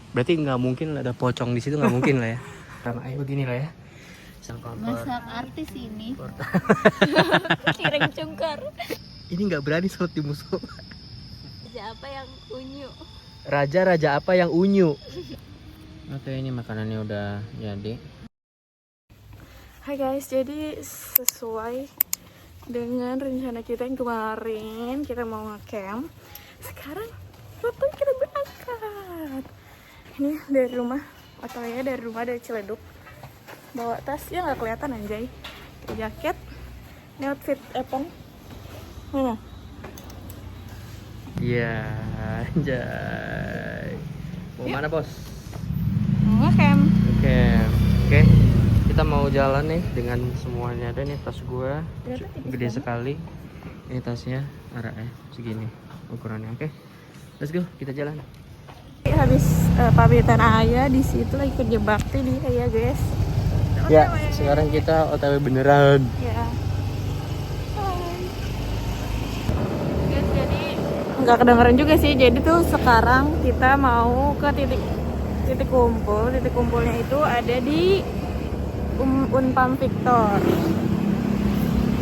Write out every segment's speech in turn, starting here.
Berarti nggak mungkin ada pocong di situ, nggak mungkin lah ya. Sama aja begini lah ya. Sang kompor. Masak artis ini. Kirim cungkar. Ini nggak berani sholat di musola. Raja apa yang unyu? Raja apa yang unyu? Oke, ini makanannya udah jadi. Hai guys, jadi sesuai dengan rencana kita yang kemarin, kita mau nge-camp. Sekarang waktunya kita berangkat. Ini dari rumah, atau ya dari rumah, dari Ciledug. Bawa tas, ya nggak kelihatan anjay. Jaket, ini outfit Epong. Iya, anjay. Mau mana bos? Mau nge-camp. Oke. Kita mau jalan nih dengan semuanya. Ada nih tas gua, gede sekali. Ini tasnya segini ukurannya. Oke, let's go, kita jalan. Habis pamitan Ayah di situ lagi kerja bakti dia ya guys. Ya, sekarang kita OTW beneran. Ya. Guys, jadi nggak kedengeran juga sih. Jadi tuh sekarang kita mau ke titik kumpul. Titik kumpulnya itu ada di Unpam Victor.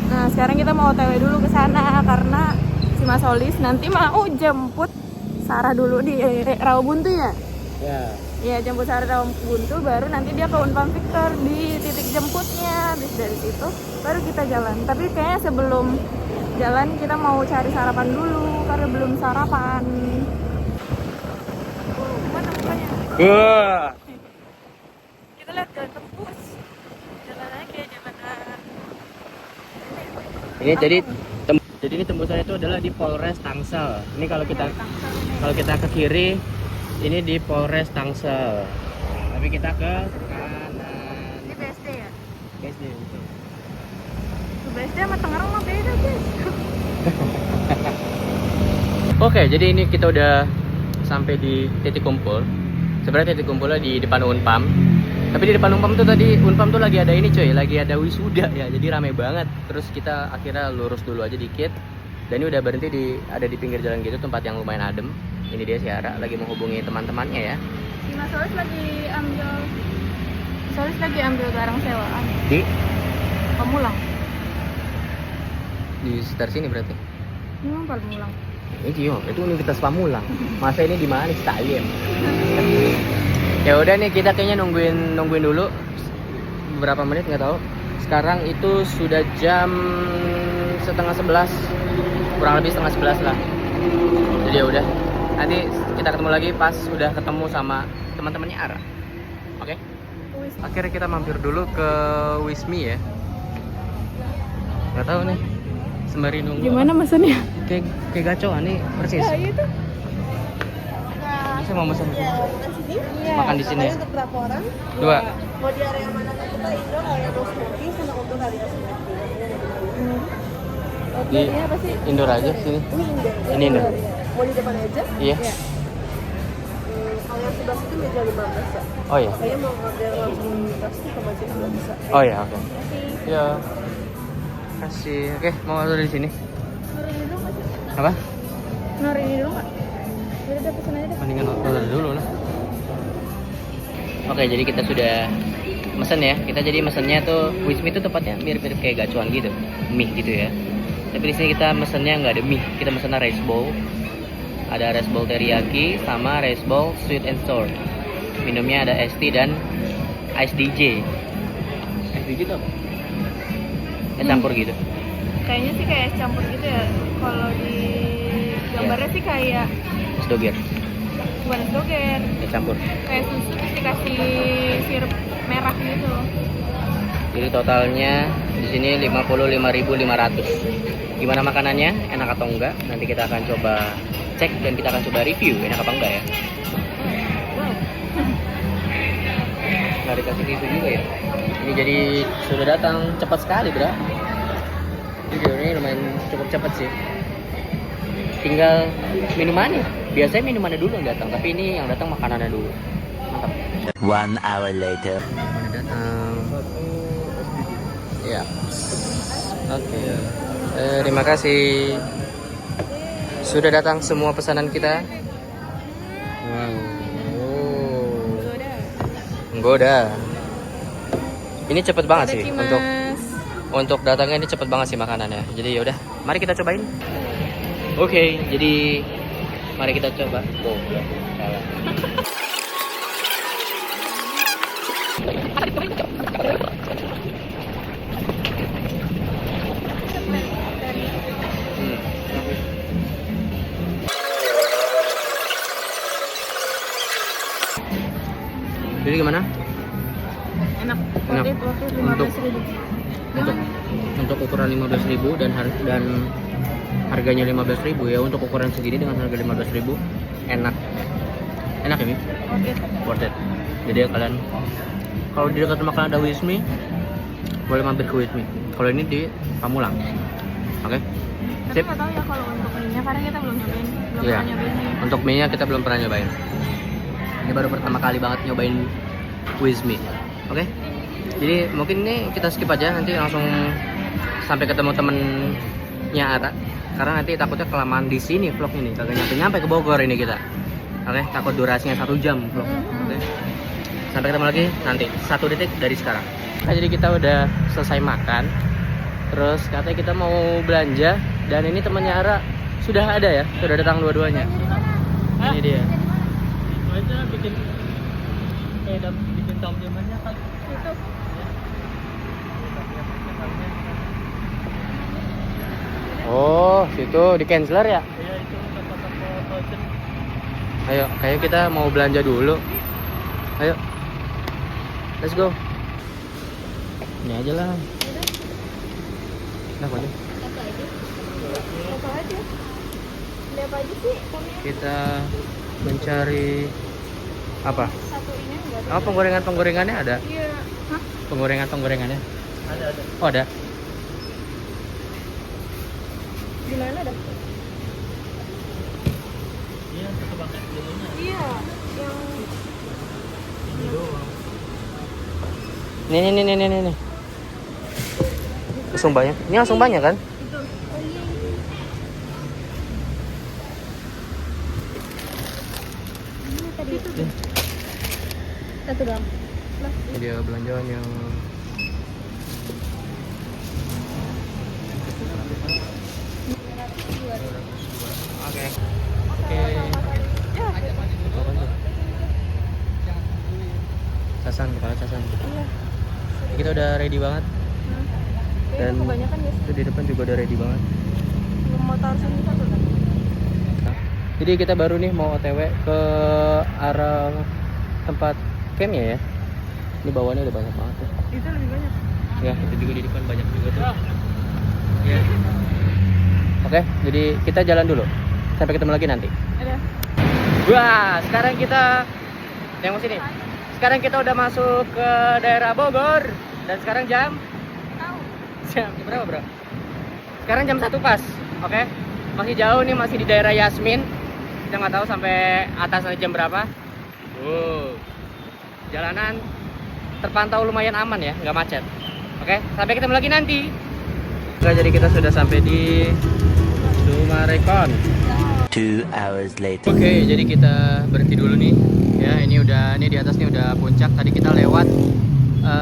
Nah, sekarang kita mau OTW dulu ke sana karena si Mas Solis nanti mau jemput Sarah dulu di Rawabuntu ya. Ya. Iya, jemput Sarah Rawabuntu, baru nanti dia ke Unpam Victor di titik jemputnya. Habis dari situ baru kita jalan. Tapi kayaknya sebelum jalan kita mau cari sarapan dulu karena belum sarapan. Mana mukanya? Kita lihat jalan tembus. Jalannya kayak jalanan. Ini jadi ini tembusannya itu adalah di Polres Tangsel. Ini kalau kita ke kiri, ini di Polres Tangsel. Tapi kita ke kanan. Ini BSD ya? BSD betul. BSD sama Tangerang mah beda guys. Oke, jadi ini kita udah sampai di titik kumpul. Sebenarnya titik kumpulnya di depan Unpam. Tapi di depan Unpam tuh lagi ada ini coy, lagi ada wisuda ya. Jadi rame banget. Terus kita akhirnya lurus dulu aja dikit. Dan ini udah berhenti ada di pinggir jalan gitu, tempat yang lumayan adem. Ini dia si Ara lagi menghubungi teman-temannya ya. Si Mas Solis lagi ambil barang sewaan Di Pamulang. di sekitar sini berarti. Ini mah Pamulang. Itu Universitas Pamulang. Masa ini di mana? Citayam. Ya udah nih, kita kayaknya nungguin dulu beberapa menit, nggak tahu. Sekarang itu sudah jam 10:30, kurang lebih 10:30 lah. Jadi ya udah, nanti kita ketemu lagi pas udah ketemu sama teman-temannya Ara. Oke? Akhirnya kita mampir dulu ke Wismi ya. Nggak tahu nih, sembari nunggu. Gimana mesennya? Kayak gacoan nih persis. Ya itu. Saya mau mesen. Iya. Makan di sini. Untuk berapa orang? 2. Mau di area mana? Kita indoor area no smoking sama untuk area smoking. Di apa sih? indoor aja sini. Ini indoor. Ini indoor. Mau di depan aja? Iya. Kalau yang sebelah situ meja 15 ya. Oh ya. Kayaknya mau ngambil langsung pasti ke meja juga bisa. Oh ya, oke. Ya. Kasih. Oke, mau order di sini. Nori ini dulu nggak? Apa? Nori ini dulu nggak? Udah pesen aja deh. Mendingan order dulu lah. Oke, jadi kita sudah mesen ya. Kita jadi mesennya tuh Wismi itu tempatnya mirip-mirip kayak gacuan gitu, mie gitu ya. Tapi di sini kita mesennya nggak ada mie, kita mesennya rice bowl. Ada rice bowl teriyaki sama rice bowl sweet and sour. Minumnya ada ST dan Ice DJ. Ice DJ itu apa? Campur gitu. Kayaknya sih kayak es campur gitu ya. Kalau di gambarnya sih kayak Es doger. bukan es doger, Es campur. kayak susu terus dikasih sirup merah gitu. Jadi totalnya di sini 55.500. Gimana makanannya? Enak atau enggak? Nanti kita akan coba cek dan kita akan coba review enak apa enggak ya. Wow. Nggak dikasih tisu juga ya. Ini jadi sudah datang cepat sekali, bro. Ini lumayan cukup cepat sih. Tinggal minumannya. Biasanya minumannya dulu yang datang, tapi ini yang datang makanannya dulu. Mantap. 1 hour later. Mana datang? Ya. Oke. Terima kasih. Sudah datang semua pesanan kita. Wow. Menggoda. Ini cepet banget sih Itadakimasu. untuk datangnya, ini cepet banget sih makanannya. Jadi ya udah, mari kita cobain. Oke, jadi mari kita coba. Oh, salah. Jadi gimana? Enak. Enak. Waktu 15.000. Untuk ukuran 15.000 dan harganya 15.000 ya, untuk ukuran segini dengan harga 15.000 enak ya Mi? Oke. Worth it. Jadi ya kalian kalau di dekat rumah kalian ada Wismi, boleh mampir ke Wismi. Kalau ini di Pamulang. Oke? Tapi Sip. nggak tahu ya kalau untuk mie-nya karena kita belum Iya. pernah nyobain mie. Untuk mie-nya kita belum pernah nyobain. Ini baru pertama kali banget nyobain Wismi. Oke? Jadi mungkin ini kita skip aja, nanti langsung sampai ketemu temennya Ara. Karena nanti takutnya kelamaan di sini vlog ini, kagak nyampe ke Bogor ini kita. Oke, takut durasinya 1 jam vlog. Oke. Sampai ketemu lagi nanti 1 detik dari sekarang. Nah, jadi kita udah selesai makan. Terus katanya kita mau belanja dan ini temennya Ara sudah ada ya, sudah datang dua-duanya. Ini dia. Itu aja bikin jam-jamnya kan. Itu. Oh, situ di canceler ya? Iya, itu toko-toko voucher. Ayo, kayak kita mau belanja dulu. Ayo, let's go. Ini aja lah. Nah, aja. Apa aja? Beli apa aja sih? Kita mencari apa? Satu ini enggak? Oh, penggorengannya ada? Iya. Hah? Penggorengannya? Ada. Oh, ada. Di mana ada? Iya, satu paket dulunya. Iya, yang Nih. Langsung banyak. Ini langsung banyak kan? Itu. Oh iya. Ini tadi itu. Satu doang. Ini dia belanjaannya. Oke. Casan, kepala casan. Iya. Kita udah ready banget. Dan kebanyakan ya. itu di depan juga udah ready banget. Belum mau taruh sini satu kan? Jadi kita baru nih mau OTW ke arah tempat campnya ya. Ini bawahnya udah banyak banget tuh. itu lebih banyak. Ya, itu juga di depan banyak juga tuh. Ya. Oke, jadi kita jalan dulu. Sampai ketemu lagi nanti. Ada. Wah, sekarang kita yang sini. Sekarang kita udah masuk ke daerah Bogor dan sekarang jam berapa, Bro? Sekarang jam 1 pas. Oke. Masih jauh nih, masih di daerah Yasmin. Kita nggak tahu sampai atas nanti jam berapa. Jalanan terpantau lumayan aman ya, nggak macet. Oke, sampai ketemu lagi nanti. Oke, jadi kita sudah sampai di Summarecon. 2 hours later. Oke, jadi kita berhenti dulu nih. Ya, ini di atas nih udah puncak. Tadi kita lewat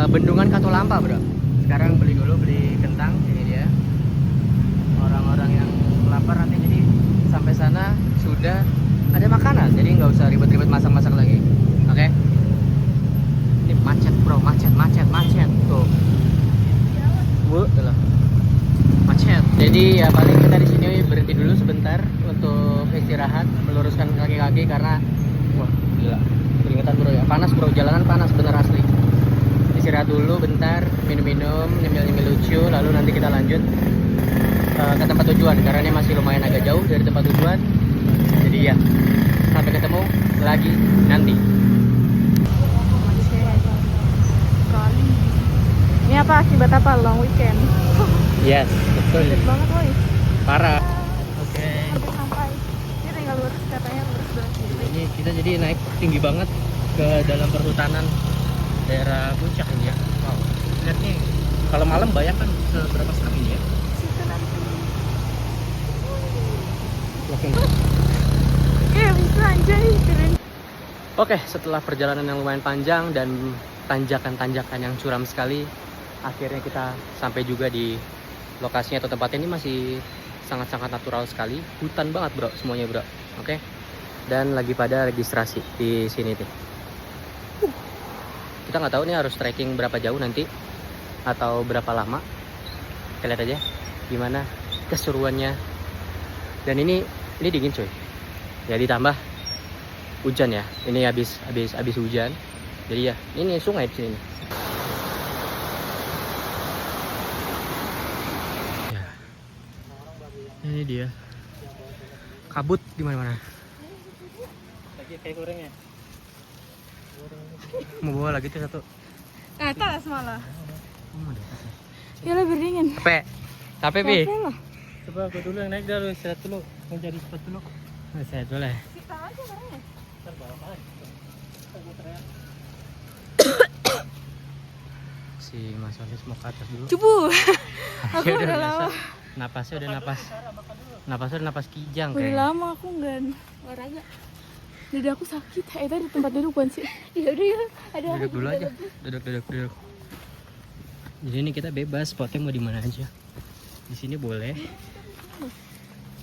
Bendungan Katulampa, Bro. Sekarang beli kentang, ini dia. Orang-orang yang lapar nanti, jadi sampai sana sudah ada makanan. Jadi nggak usah ribet-ribet masak-masak lagi. Oke. Ini macet, Bro, macet. Tuh. Lah. Macet. Jadi ya paling kita di sini berhenti dulu sebentar untuk istirahat, meluruskan kaki-kaki karena wah, gila. Keringetan, Bro ya. Panas, Bro. Jalanan panas bener asli. Istirahat dulu bentar, minum-minum, nyemil-nyemil lucu, lalu nanti kita lanjut ke tempat tujuan karena ini masih lumayan agak jauh dari tempat tujuan. Jadi ya, sampai ketemu lagi nanti. Ini apa akibat apa? Long weekend. Yes, betul. Macet banget, woy. Parah. Oke. Sampai. Ini tinggal lurus, katanya lurus doang. Ini kita jadi naik tinggi banget ke dalam perhutanan daerah puncak ini ya. Wow. Lihat nih, kalau malam bayangkan seberapa seram ini ya. Situ nanti. Oke. Iya, bisa anjay, keren. Oke, setelah perjalanan yang lumayan panjang dan tanjakan-tanjakan yang curam sekali, akhirnya kita sampai juga di lokasinya atau tempatnya. Ini masih sangat-sangat natural sekali, hutan banget bro, semuanya bro. Oke, dan lagi pada registrasi di sini tuh. Kita nggak tahu nih harus trekking berapa jauh nanti atau berapa lama. Kita lihat aja gimana keseruannya. Dan ini dingin coy. Ya ditambah hujan ya. Ini habis hujan. Jadi ya ini sungai di sini. Ya. Ini dia. Kabut di mana-mana. Lagi kayak gorengnya. Mau bawa lagi tuh satu. Atas malah. Oh, di atas ya. Ya lebih dingin. Capek Pi. lah. Coba aku dulu yang naik dulu, istirahat dulu. Mau cari spot dulu. Saya boleh. Kita aja barangnya. Ntar bawa apa? Si Mas Alis mau ke atas dulu. Cupu. Aku Ya udah biasa. lama. Napasnya udah napas kijang Udah kayaknya. lama aku nggak olahraga. Dada aku sakit. Tadi tempat duduk bukan sih? Ya udah ya. Ada Duduk dulu aja. Duduk. Jadi ini kita bebas, spotnya mau di mana aja. Di sini boleh.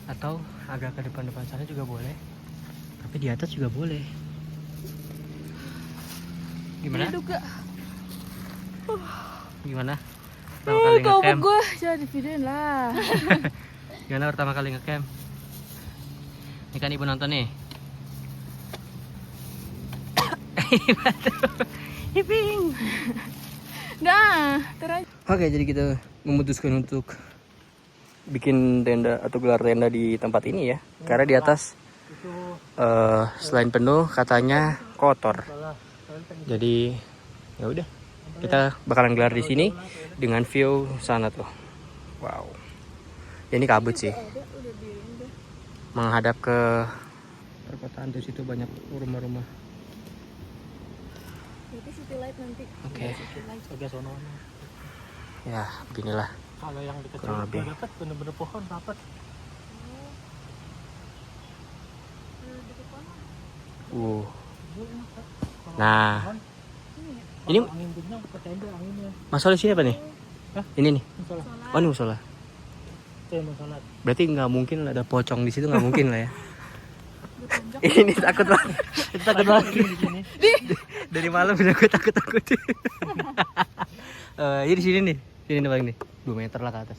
Atau agak ke depan sana juga boleh. Tapi di atas juga boleh. Gimana? Duduk gak? Gimana? Pertama kali Kau ngecamp. gue jangan di videoin lah. Gimana pertama kali ngecamp? Ini kan ibu nonton nih. Iping. Dah, terus. Oke, jadi kita memutuskan untuk bikin tenda atau gelar tenda di tempat ini ya. Karena di atas selain penuh katanya kotor. Jadi ya udah, kita bakalan gelar di sini dengan view sana tuh. Wow. Ya, ini kabut sih. Menghadap ke perkotaan tuh, situ banyak rumah-rumah. Itu city light nanti. Oke. Agak sono. Ya, beginilah. Kalau yang dekat Kurang lebih. dekat bener-bener pohon rapat. Nah, ini Angin kencang ke tenda anginnya. masalah sini apa nih? Hah? Ini nih. Musola. Oh, ini musola. Itu yang mau sholat. Berarti nggak mungkin ada pocong di situ, nggak mungkin lah ya. Ini takut banget. Itu takut banget. Di sini. Dari malam udah gue takut. Jadi di sini nih. Sini nih paling nih. 2 meter lah ke atas.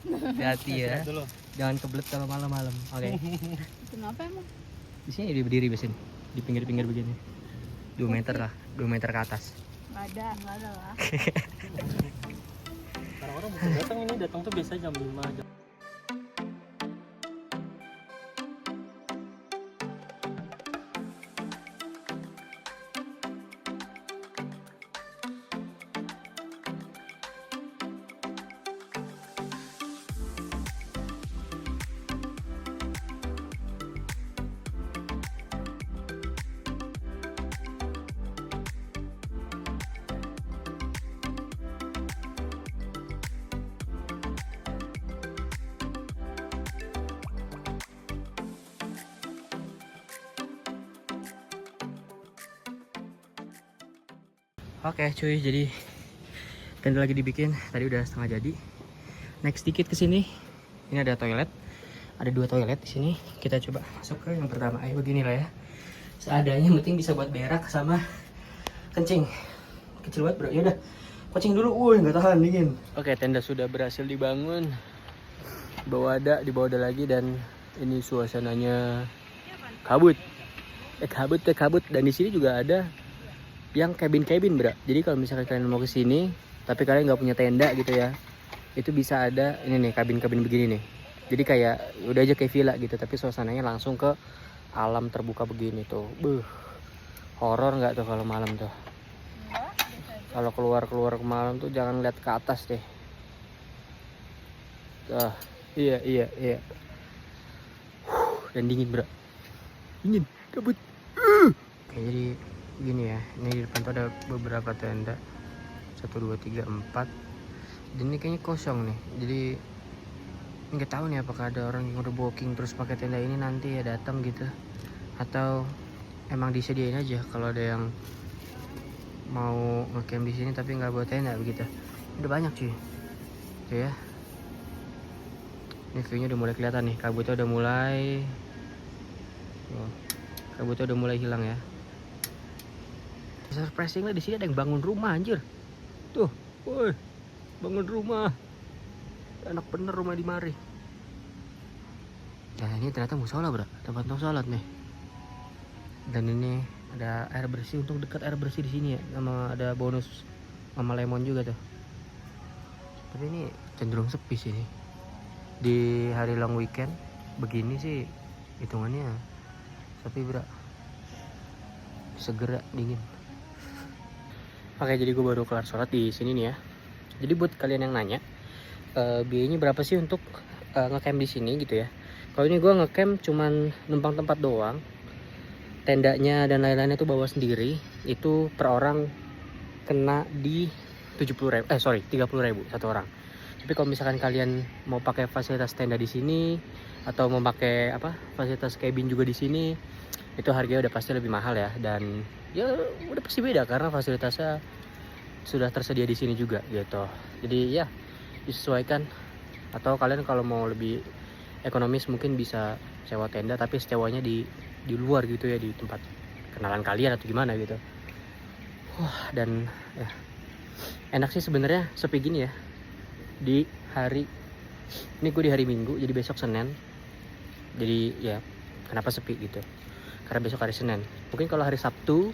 Hati-hati ya. Dulu. Jangan kebelet kalau malam-malam. Oke. Kenapa emang? Di sini dia berdiri di sini. Di pinggir-pinggir begini. 2 meter lah. 2 meter ke atas. Nggak ada lah. Orang-orang bisa datang ini, datang tuh biasa jam 5 jam. Oke cuy, jadi tenda lagi dibikin. Tadi udah setengah jadi. Next dikit ke sini. Ini ada toilet. Ada 2 toilet di sini. Kita coba masuk ke yang pertama. Begini lah ya. Seadanya, yang penting bisa buat berak sama kencing. Kecil banget bro. Ya udah, kencing dulu. Nggak tahan, dingin. Oke, tenda sudah berhasil dibangun. Bawa ada, dibawa ada lagi, dan ini suasananya kabut. Kabut. Dan di sini juga ada yang cabin bro. Jadi kalau misalkan kalian mau ke sini tapi kalian nggak punya tenda gitu ya, itu bisa ada ini nih, cabin begini nih. Jadi kayak udah aja kayak villa gitu, tapi suasananya langsung ke alam terbuka begini tuh. Horor nggak tuh kalau malam tuh? Kalau keluar ke malam tuh jangan lihat ke atas deh. Iya. Dan dingin bro. Dingin, kabut. Oke, jadi gini ya, ini di depan tuh ada beberapa tenda, 1, 2, 3, 4, dan ini kayaknya kosong nih. Jadi nggak tahu nih apakah ada orang yang udah booking terus pakai tenda ini nanti ya datang gitu, atau emang disediain aja kalau ada yang mau ngecamp di sini tapi nggak buat tenda begitu. Udah banyak cuy. Tuh ya. Ini view-nya udah mulai kelihatan nih. Kabutnya udah mulai. Oh, kabutnya udah mulai hilang ya. Surprisingly di sini ada yang bangun rumah anjir. Tuh, woi, bangun rumah. Enak bener rumah di mari. Nah ini ternyata musola bro, tempat untuk sholat nih. Dan ini ada air bersih, untuk dekat air bersih di sini ya, sama ada bonus mama lemon juga tuh. Tapi ini cenderung sepi sih nih. Di hari long weekend begini sih hitungannya sepi bro. Segera dingin. Oke, jadi gue baru kelar sholat di sini nih ya. Jadi buat kalian yang nanya, biayanya berapa sih untuk ngecamp di sini gitu ya? Kalau ini gue ngecamp cuman numpang tempat doang, tendanya dan lain-lainnya tuh bawa sendiri. Itu per orang kena di 30.000 satu orang. Tapi kalau misalkan kalian mau pakai fasilitas tenda di sini atau mau pakai fasilitas cabin juga di sini, itu harganya udah pasti lebih mahal ya. Dan ya udah pasti beda karena fasilitasnya sudah tersedia di sini juga gitu. Jadi ya disesuaikan. Atau kalian kalau mau lebih ekonomis mungkin bisa sewa tenda, tapi sewanya di luar gitu ya, di tempat kenalan kalian atau gimana gitu. Wah, dan ya enak sih sebenarnya sepi gini ya. Di hari ini gue di hari Minggu, jadi besok Senin. Jadi ya kenapa sepi gitu? Karena besok hari Senin. Mungkin kalau hari Sabtu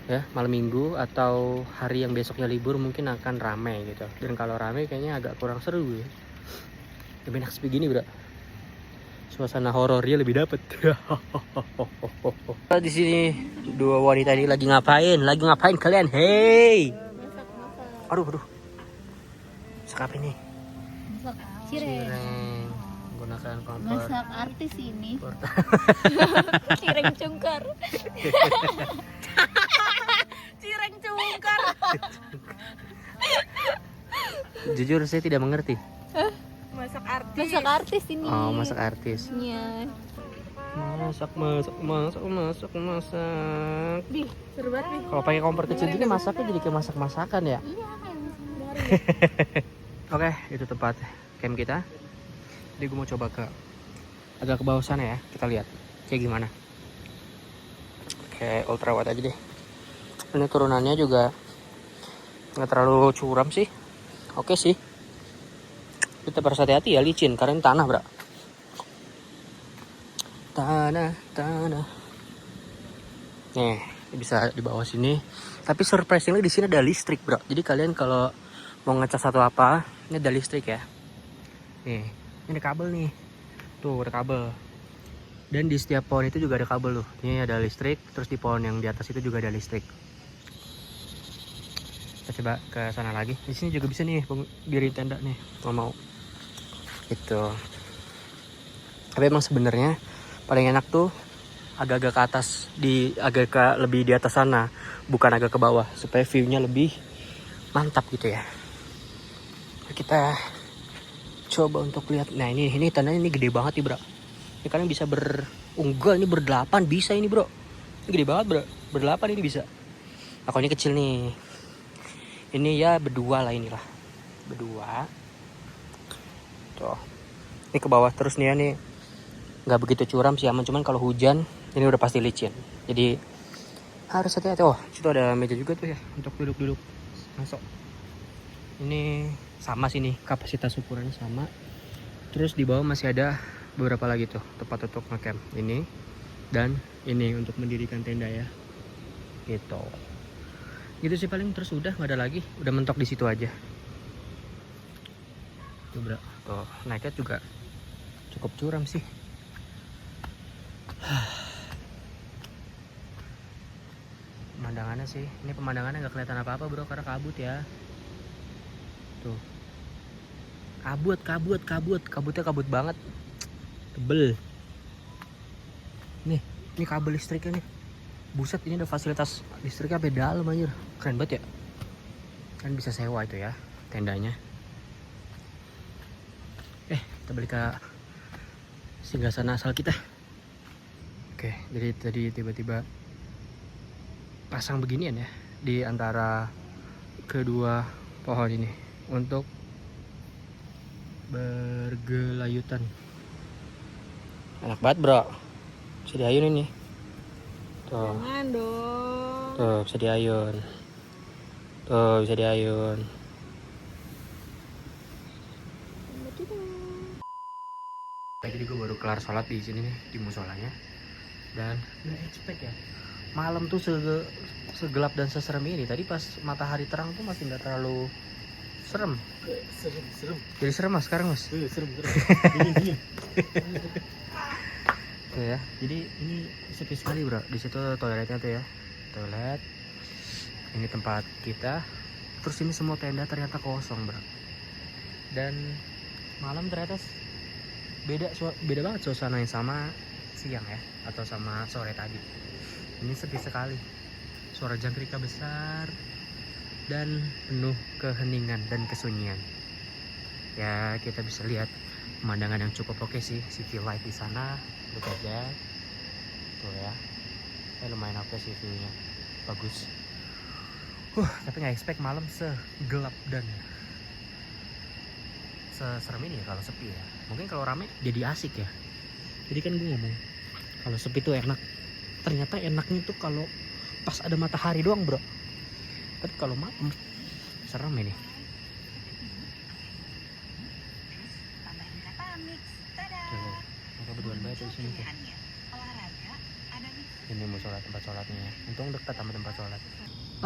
ya, malam Minggu atau hari yang besoknya libur mungkin akan ramai gitu. Dan kalau ramai kayaknya agak kurang seru ya. Lebih enak sepi gini bro. Suasana horornya lebih dapet. Di sini dua wanita ini lagi ngapain? Lagi ngapain kalian? Hey. Aduh. Masak apa nih? Masak cireng. Menggunakan kompor. Masak artis ini. Cireng cungkar. Cireng cungkar. Jujur saya tidak mengerti. Masak artis. Masak artis ini. Oh, masak artis. Iya. Masak. Di, seru banget nih. Kalau pakai kompor kecil gini masaknya jadi kayak masak-masakan ya. Iya, Oke, itu tempat camp kita. Jadi gue mau coba agak ke bawah sana ya. Kita lihat kayak gimana. Kayak ultra wide aja deh. Ini turunannya juga nggak terlalu curam sih. Oke sih. Kita harus hati-hati ya, licin karena ini tanah bro. Tanah. Nih, bisa di bawah sini. Tapi surprisingly di sini ada listrik bro. Jadi kalian kalau mau ngecas atau apa, ini ada listrik ya. Nih, ini ada kabel nih. Tuh ada kabel. Dan di setiap pohon itu juga ada kabel tuh. Ini ada listrik. Terus di pohon yang di atas itu juga ada listrik. Kita coba ke sana lagi. Di sini juga bisa nih diriin tenda nih kalau mau. Gitu. Tapi emang sebenarnya paling enak tuh agak-agak ke atas, lebih di atas sana, bukan agak ke bawah, supaya view-nya lebih mantap gitu ya. Kita coba untuk lihat. Nah ini tandanya ini gede banget nih bro. Ini kalian bisa ini berdelapan bisa ini bro. Ini gede banget bro. Berdelapan ini bisa. Aku ini kecil nih. Ini ya berdua lah inilah. Berdua. Tuh. Ini ke bawah terus nih ya nih. Nggak begitu curam sih, aman. Cuman kalau hujan ini udah pasti licin. Jadi harus hati-hati. Oh, situ ada meja juga tuh ya untuk duduk-duduk. Masuk. Ini sama sih nih, kapasitas ukurannya sama. Terus di bawah masih ada beberapa lagi tuh tempat untuk ngecamp. Ini dan ini untuk mendirikan tenda ya. Gitu. Gitu sih paling, terus udah nggak ada lagi. Udah mentok di situ aja. Tuh bro, tuh naiknya juga cukup curam sih. Pemandangannya sih, ini pemandangannya nggak kelihatan apa-apa bro karena kabut ya. Tuh, kabutnya kabut banget, tebel. Nih kabel listriknya nih, buset, ini ada fasilitas listriknya sampai dalam anjir, keren banget ya. Kan bisa sewa itu ya tendanya. Kita balik ke singgasana asal kita. Oke, jadi tadi tiba-tiba pasang beginian ya di antara kedua pohon ini untuk bergelayutan. Enak banget bro, bisa diayun ini. Tuh, Jangan dong. tuh bisa diayun. Tuh bisa diayun. Tadi gue baru kelar sholat di sini nih, di musolanya. Dan nggak expect ya, malam tuh segelap dan seserem ini. Tadi pas matahari terang tuh masih nggak terlalu serem. Serem. Jadi serem mas sekarang mas. Serem. Tuh ya, jadi ini sepi sekali bro. Di situ toiletnya tuh ya, toilet. Ini tempat kita. Terus ini semua tenda ternyata kosong bro. Dan malam ternyata beda banget suasananya sama siang ya, atau sama sore tadi. Ini sepi sekali. Suara jangkrika besar dan penuh keheningan dan kesunyian. Ya kita bisa lihat pemandangan yang cukup oke sih, city light di sana. Look at that. Tuh ya. Lumayan oke sih view-nya. Bagus. Tapi nggak expect malam segelap dan seserem ini ya kalau sepi ya. Mungkin kalau rame jadi asik ya. Jadi kan gue ngomong kalau sepi tuh enak. Ternyata enaknya tuh kalau pas ada matahari doang bro. Tapi kalau malam serem ini. Tuh, mereka berduaan banget di sini tuh. Ini mau sholat, tempat sholatnya ya. Untung dekat sama tempat sholat.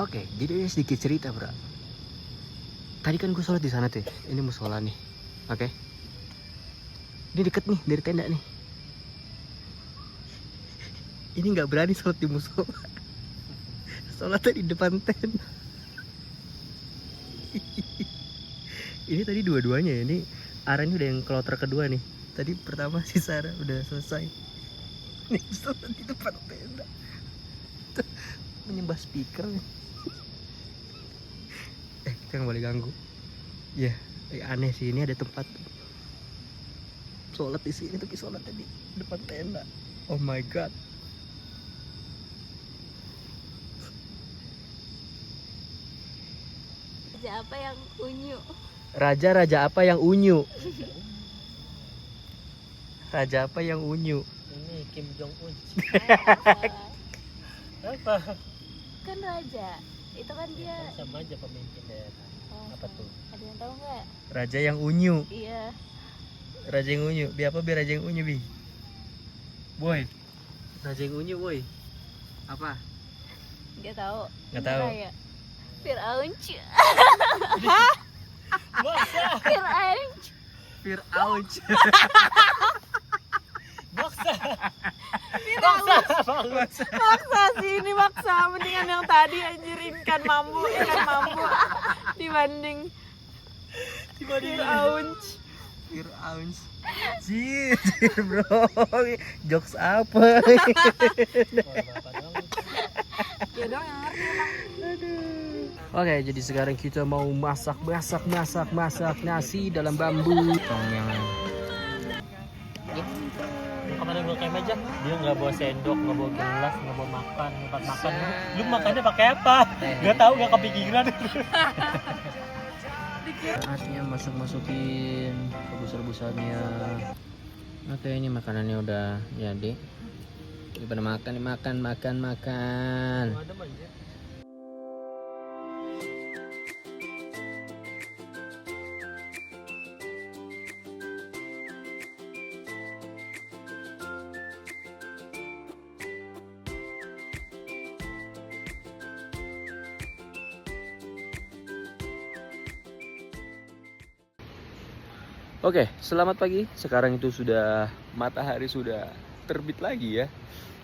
Oke, jadi ini sedikit cerita bro. Tadi kan gue sholat di sana tuh. Ini mau sholat nih. Oke. Ini deket nih dari tenda nih. Ini nggak berani sholat di musola. Sholatnya di depan tenda. Ini tadi dua-duanya ya. Ini Aran udah yang kloter kedua nih. Tadi pertama si Sarah udah selesai. Ini sholat di depan tenda. Menyembah speaker nih. Kita nggak boleh ganggu. Ya, aneh sih, ini ada tempat sholat di sini tapi sholatnya di depan tenda. Oh my god. Raja apa yang unyu? Raja apa yang unyu? Raja apa yang unyu? Ini Kim Jong Un. Apa? Apa? Kan raja. Itu kan dia. Sama aja pemimpin daerah. Oh, Apa tuh? Ada yang tahu nggak? Raja yang unyu. Iya. Raja yang unyu. Bi apa bi raja yang unyu bi? Boy. Raja yang unyu boy. Apa? Nggak tahu. Nggak tahu. Raya. Fir'aun. Maksa. Fir'aun. Fir'aun. Maksa. Maksa sih ini maksa. Mendingan yang tadi anjir ikan mambu dibanding Fir'aun. Fir'aun. Jir bro. Jokes apa? Ya dong yang ngerti emang. Oke, jadi sekarang kita mau masak nasi dalam bambu. Kemarin gue kayak meja, dia nggak bawa sendok, nggak bawa gelas, nggak bawa makan, tempat makan. Lu makannya pakai apa? Gak tahu, nggak kepikiran. Nasinya masukin rebus-rebusannya. Oke, ini makanannya udah jadi. Pada makan. Ada manja. Oke, selamat pagi. Sekarang itu sudah matahari sudah terbit lagi ya.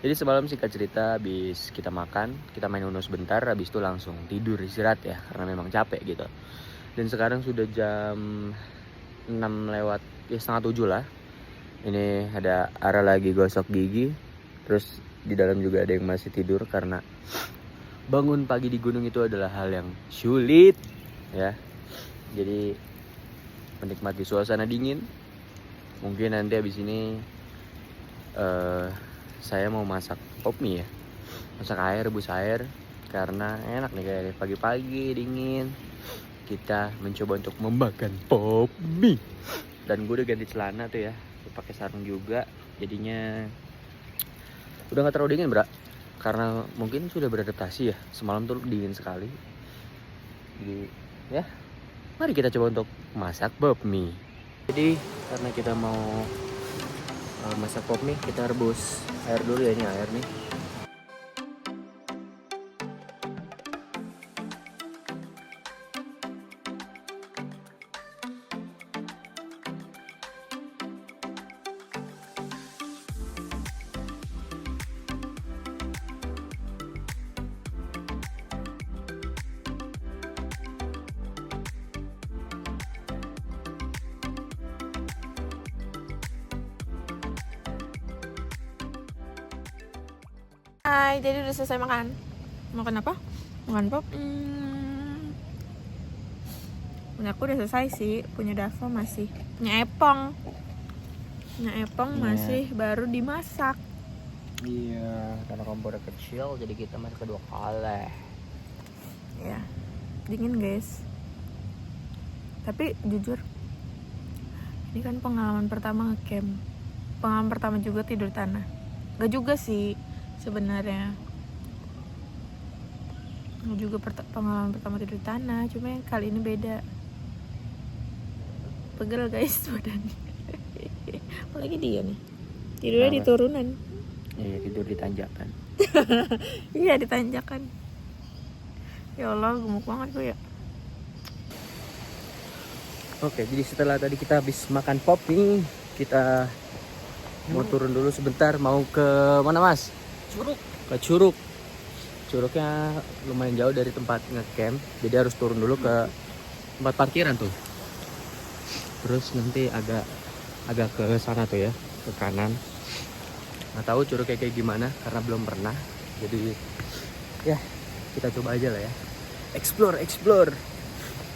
Jadi semalam singkat cerita, habis kita makan, kita main Uno sebentar, habis itu langsung tidur istirahat ya, karena memang capek gitu. Dan sekarang sudah jam 6 lewat, ya setengah 7 lah. Ini ada Ara lagi gosok gigi, terus di dalam juga ada yang masih tidur karena bangun pagi di gunung itu adalah hal yang sulit ya. Jadi menikmati suasana dingin. Mungkin nanti habis ini saya mau masak pop mie ya. Masak air, rebus air. karena enak nih kayak pagi-pagi dingin. Kita mencoba untuk membakar pop mie. Dan gue udah ganti celana tuh ya, pakai sarung juga. Jadinya udah nggak terlalu dingin, Bra. Karena mungkin sudah beradaptasi ya. Semalam tuh dingin sekali. Jadi ya, mari kita coba untuk masak pop mie. Jadi karena kita mau masak pop mie, kita rebus air dulu ya. Ini air nih. Hai, jadi udah selesai makan. Makan apa? Makan pop. Punya aku udah selesai sih. Punya Dava masih. Punya Epong. Masih baru dimasak. Iya, karena kompor kecil jadi kita masak kedua kali. Ya, dingin guys. Tapi jujur, ini kan pengalaman pertama ngecamp. Pengalaman pertama juga tidur tanah. Gak juga sih sebenarnya. Gak juga pengalaman pertama tidur tanah. Cuma yang kali ini beda. Pegel guys badannya. Apalagi dia nih tidurnya di turunan. Iya, tidur di tanjakan. Iya, di tanjakan. Ya Allah, gemuk banget gue ya. Oke, jadi setelah tadi kita habis makan pop nih, kita mau turun dulu sebentar. Mau ke mana, Mas? Curug. Ke Curug. Curugnya lumayan jauh dari tempat ngecamp, jadi harus turun dulu ke tempat parkiran tuh. Terus nanti agak ke sana tuh ya, ke kanan. Nggak tahu curugnya kayak gimana karena belum pernah. Jadi ya kita coba aja lah ya. Explore.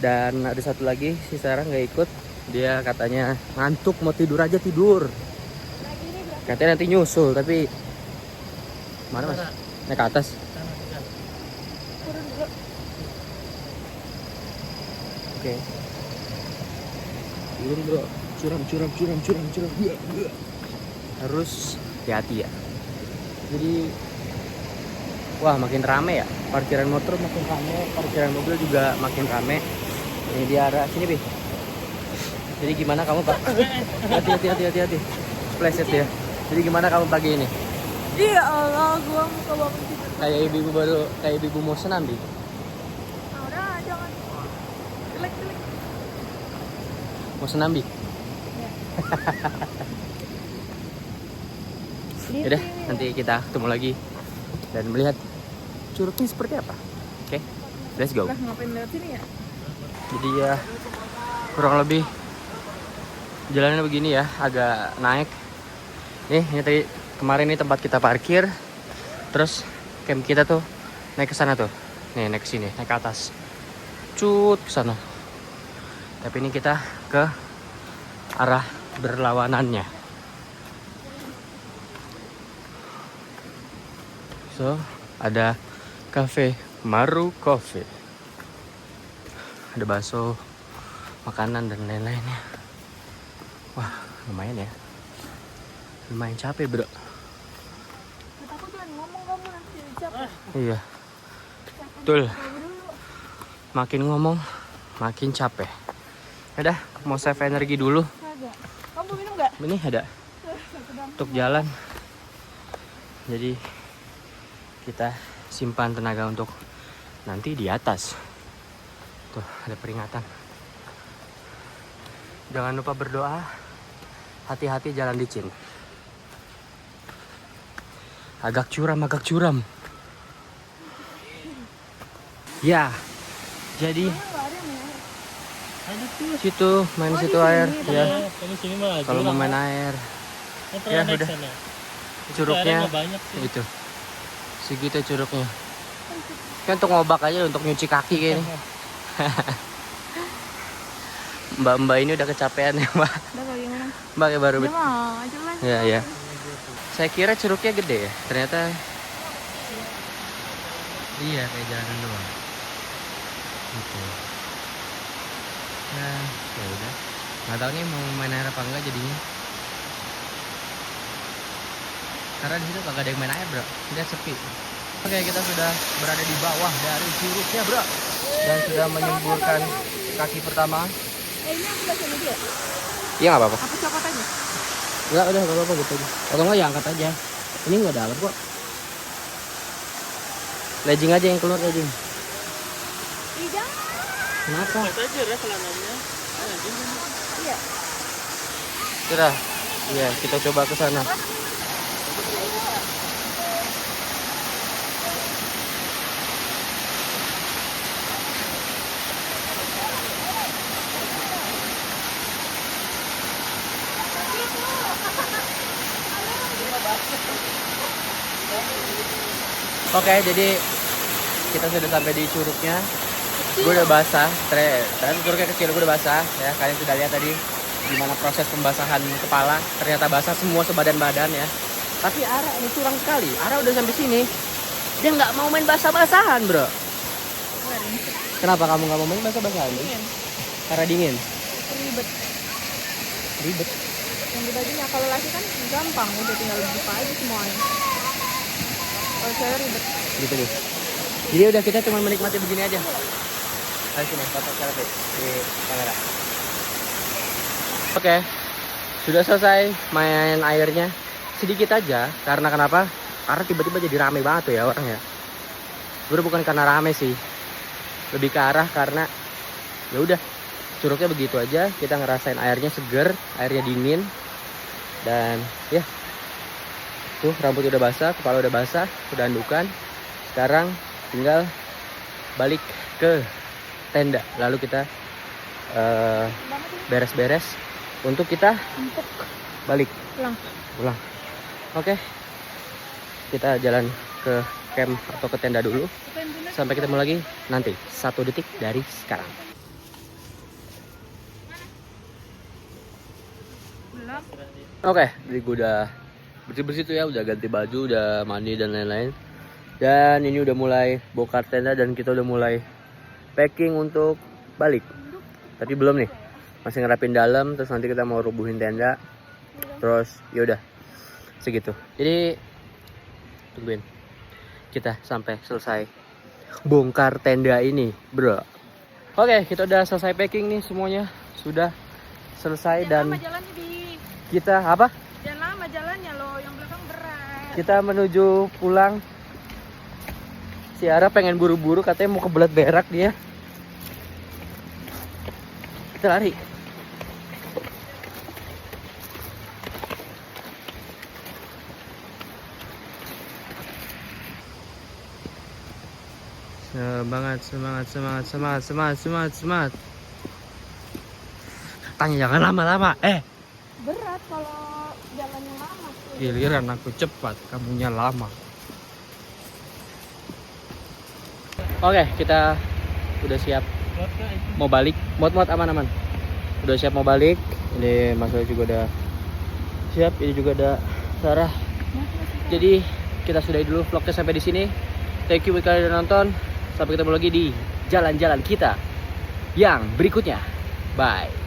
Dan ada satu lagi si Sarah nggak ikut. Dia katanya ngantuk, mau tidur aja tidur. Katanya nanti nyusul, tapi mana Mas? Naik ke atas. Oke. Turun bro. Curam. Harus hati-hati ya. Jadi wah, makin rame ya. Parkiran motor makin rame, parkiran mobil juga makin rame. Ini di arah sini, Bi. Jadi gimana kamu, Pak? Hati-hati. Spleset ya. Jadi gimana kamu pagi ini? Ya Allah, gua muka banget tidur. Kayak ibu mau senam, Bi. Nah, udah jangan. Jelek. Mau senam, Bi? Yaudah, nanti kita ketemu lagi dan melihat curugnya seperti apa. Oke, let's go. Lah, ngapain lewat sini ya? Jadi ya kurang lebih jalannya begini ya, agak naik. Nih, ini tadi kemarin ini tempat kita parkir. Terus camp kita tuh naik ke sana tuh. Nih, naik ke sini, naik ke atas. Cut ke sana. Tapi ini kita ke arah berlawanannya. So, ada cafe Maru Coffee. Ada bakso, makanan dan lain-lainnya. Wah, lumayan ya. Lumayan capek, bro. Aku jangan ngomong, kamu nanti jadi capek. Iya. Betul. Makin ngomong, makin capek. Udah, mau save energi dulu. Kagak. Kamu minum nggak? Ini ada untuk jalan. Jadi kita simpan tenaga untuk nanti di atas. Tuh, ada peringatan. Jangan lupa berdoa. Hati-hati jalan licin. Agak curam. Ya. Jadi situ main situ air ya. Ini sini mah. Kalau mau main air, ya udah. Curugnya itu. Segitu curugnya. Kan untuk ngobak aja, untuk nyuci kaki kayak ini. Mbak ini udah kecapean ya, Mbak. Udah bagaimana? Mbak ya baru. Dia mau aja lah. Ya. Saya kira curugnya gede ya. Ternyata Iya, kayak jalanan doang. Gitu. Nah, ya udah. Nggak tahu nih mau main air apa enggak jadinya. Karena di situ kagak ada yang main air, bro. Lihat sepi. Oke, kita sudah berada di bawah dari curugnya, bro. Dan sudah menyemburkan kaki pertama. Ini aku baca dia. Iya nggak apa-apa. Aku copot aja. Enggak, udah nggak apa-apa gitu aja. Atau enggak ya angkat aja. Ini nggak dalam kok. Legging aja yang keluar legging. Tidak. Kenapa? Masa aja ya celananya. Iya. Kira. Iya, kita coba ke sana. Oke, jadi kita sudah sampai di curugnya. Gue udah basah, dan curugnya kecil, gue udah basah ya. Kalian sudah lihat tadi gimana proses pembasahan kepala. Ternyata basah semua sebadan-badan ya. Tapi Ara ini curang sekali. Ara udah sampai sini, dia nggak mau main basah-basahan, bro. Kenapa kamu nggak mau main basah-basahan? Dingin. Karena dingin. Ribet. Ribet. Yang di bajunya kalau laki kan gampang, udah tinggal buka aja semuanya. Kalau saya ribet. Gitu nih. Jadi udah kita cuma menikmati begini aja. Ayo sini, foto selfie di kamera. Oke, sudah selesai main airnya. Sedikit aja, karena kenapa? Karena tiba-tiba jadi rame banget tuh ya orangnya. Sebenarnya bukan karena rame sih, lebih ke arah karena ya udah curugnya begitu aja. Kita ngerasain airnya seger, airnya dingin, dan ya tuh rambut udah basah, kepala udah basah, udah andukan. Sekarang tinggal balik ke tenda, lalu kita beres-beres untuk kita balik pulang. Oke, kita jalan ke camp atau ke tenda dulu. Sampai ketemu lagi nanti 1 detik dari sekarang. Oke, jadi gue udah bersih-bersih tuh ya, udah ganti baju, udah mandi dan lain-lain. Dan ini udah mulai bongkar tenda dan kita udah mulai packing untuk balik. Tapi belum nih, masih ngerapin dalam, terus nanti kita mau rubuhin tenda. Terus yaudah segitu. Jadi tungguin kita sampai selesai bongkar tenda ini, bro. Oke, kita udah selesai packing nih semuanya, sudah selesai. Dan jalannya di kita apa? jangan lama jalannya loh, yang belakang berat. Kita menuju pulang. Si Ara pengen buru-buru, katanya mau kebelet berak dia. Kita lari. Semangat. Tanya jangan lama-lama. Berat kalau jalannya lama. Giliran aku cepat, kamunya lama. Oke, kita udah siap mau balik. Mod aman-aman. Udah siap mau balik. Ini Mas Roy juga udah siap. Ini juga ada Sarah. Jadi kita sudahi dulu vlognya sampai di sini. Thank you buat kalian yang nonton. Sampai ketemu lagi di jalan-jalan kita yang berikutnya. Bye.